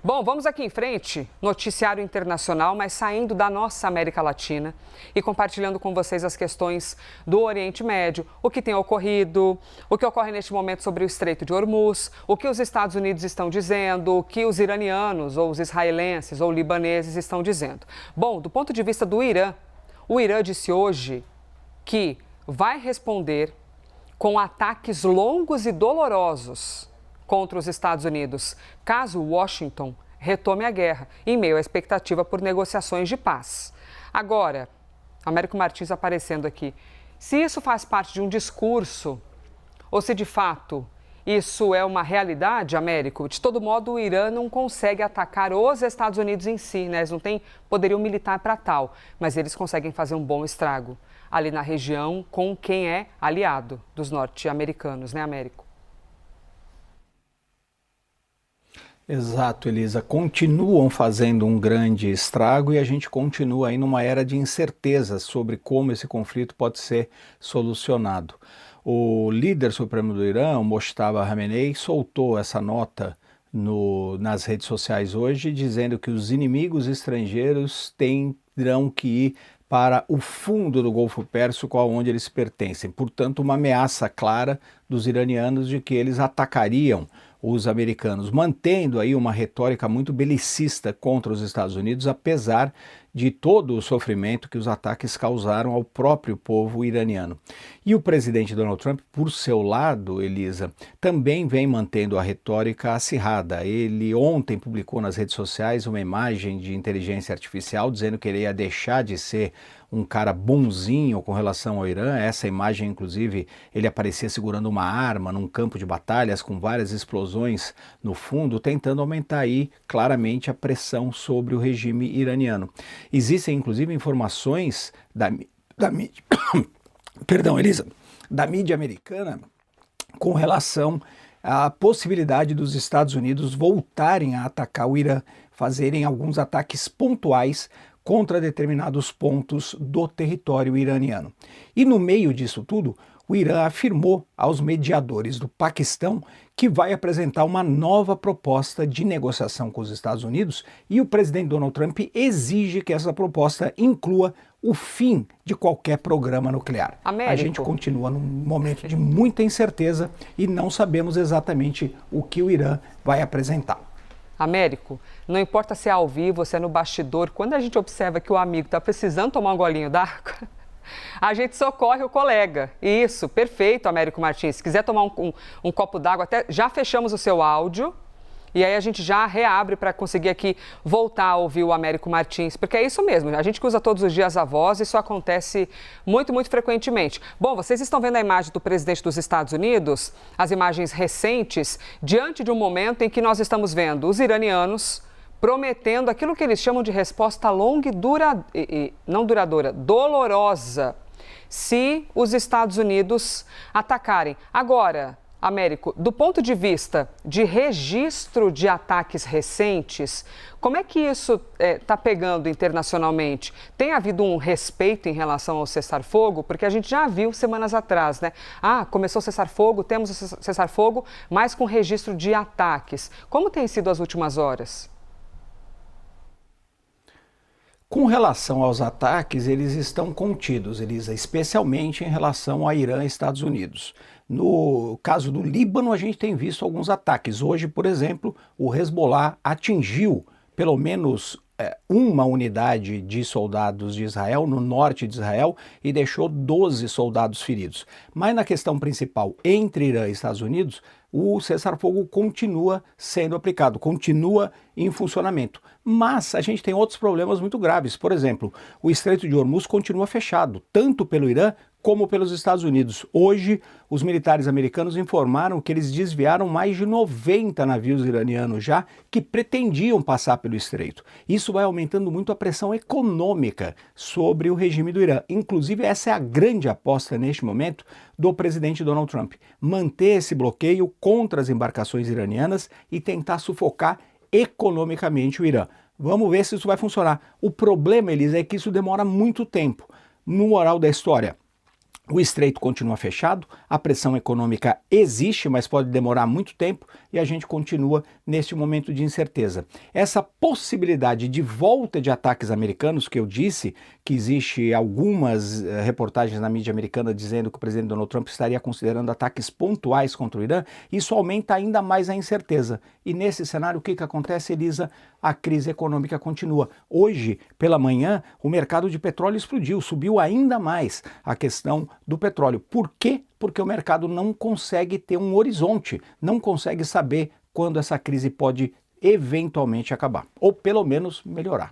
Bom, vamos aqui em frente, noticiário internacional, mas saindo da nossa América Latina e compartilhando com vocês as questões do Oriente Médio, o que tem ocorrido, o que ocorre neste momento sobre o Estreito de Hormuz, o que os Estados Unidos estão dizendo, o que os iranianos ou os israelenses ou libaneses estão dizendo. Bom, do ponto de vista do Irã, o Irã disse hoje que vai responder com ataques longos e dolorosos contra os Estados Unidos, caso Washington retome a guerra, em meio à expectativa por negociações de paz. Agora, Américo Martins aparecendo aqui. Se isso faz parte de um discurso, ou se de fato isso é uma realidade, Américo, de todo modo o Irã não consegue atacar os Estados Unidos em si, né? Eles não têm poderio militar para tal, mas eles conseguem fazer um bom estrago ali na região com quem é aliado dos norte-americanos, né, Américo? Exato, Elisa. Continuam fazendo um grande estrago e a gente continua aí numa era de incertezas sobre como esse conflito pode ser solucionado. O líder supremo do Irã, o Mojtaba Khamenei, soltou essa nota nas redes sociais hoje, dizendo que os inimigos estrangeiros terão que ir para o fundo do Golfo Pérsico, aonde eles pertencem. Portanto, uma ameaça clara dos iranianos de que eles atacariam os americanos, mantendo aí uma retórica muito belicista contra os Estados Unidos, apesar de todo o sofrimento que os ataques causaram ao próprio povo iraniano. E o presidente Donald Trump, por seu lado, Elisa, também vem mantendo a retórica acirrada. Ele ontem publicou nas redes sociais uma imagem de inteligência artificial dizendo que ele ia deixar de ser um cara bonzinho com relação ao Irã. Essa imagem, inclusive, ele aparecia segurando uma arma num campo de batalhas com várias explosões no fundo, tentando aumentar aí claramente a pressão sobre o regime iraniano. Existem, inclusive, informações da mídia, perdão, Elisa, da mídia americana com relação à possibilidade dos Estados Unidos voltarem a atacar o Irã, fazerem alguns ataques pontuais contra determinados pontos do território iraniano. E no meio disso tudo, o Irã afirmou aos mediadores do Paquistão que vai apresentar uma nova proposta de negociação com os Estados Unidos e o presidente Donald Trump exige que essa proposta inclua o fim de qualquer programa nuclear. Américo. A gente continua num momento de muita incerteza e não sabemos exatamente o que o Irã vai apresentar. Américo, não importa se é ao vivo, se é no bastidor, quando a gente observa que o amigo está precisando tomar um golinho d'água, a gente socorre o colega. Isso, perfeito, Américo Martins. Se quiser tomar um copo d'água, até já fechamos o seu áudio e aí a gente já reabre para conseguir aqui voltar a ouvir o Américo Martins, porque é isso mesmo, a gente que usa todos os dias a voz, isso acontece muito, muito frequentemente. Bom, vocês estão vendo a imagem do presidente dos Estados Unidos, as imagens recentes, diante de um momento em que nós estamos vendo os iranianos prometendo aquilo que eles chamam de resposta longa e não duradoura, dolorosa, se os Estados Unidos atacarem. Agora, Américo, do ponto de vista de registro de ataques recentes, como é que isso está pegando internacionalmente? Tem havido um respeito em relação ao cessar-fogo? Porque a gente já viu semanas atrás, né? Começou o cessar-fogo, temos o cessar-fogo, mas com registro de ataques. Como tem sido as últimas horas? Com relação aos ataques, eles estão contidos, Elisa, especialmente em relação a Irã e Estados Unidos. No caso do Líbano, a gente tem visto alguns ataques. Hoje, por exemplo, o Hezbollah atingiu pelo menos uma unidade de soldados de Israel, no norte de Israel, e deixou 12 soldados feridos. Mas na questão principal, entre Irã e Estados Unidos, o cessar-fogo continua sendo aplicado, continua em funcionamento. Mas a gente tem outros problemas muito graves. Por exemplo, o Estreito de Hormuz continua fechado, tanto pelo Irã como pelos Estados Unidos. Hoje, os militares americanos informaram que eles desviaram mais de 90 navios iranianos já que pretendiam passar pelo estreito. Isso vai aumentando muito a pressão econômica sobre o regime do Irã. Inclusive, essa é a grande aposta neste momento do presidente Donald Trump. Manter esse bloqueio contra as embarcações iranianas e tentar sufocar economicamente o Irã. Vamos ver se isso vai funcionar. O problema, Elisa, é que isso demora muito tempo. No moral da história, O estreito continua fechado, a pressão econômica existe, mas pode demorar muito tempo e a gente continua neste momento de incerteza. Essa possibilidade de volta de ataques americanos, que eu disse que existe algumas reportagens na mídia americana dizendo que o presidente Donald Trump estaria considerando ataques pontuais contra o Irã, isso aumenta ainda mais a incerteza. E nesse cenário, o que acontece, Elisa? A crise econômica continua. Hoje, pela manhã, o mercado de petróleo explodiu, subiu ainda mais a questão do petróleo. Por quê? Porque o mercado não consegue ter um horizonte, não consegue saber quando essa crise pode eventualmente acabar, ou pelo menos melhorar.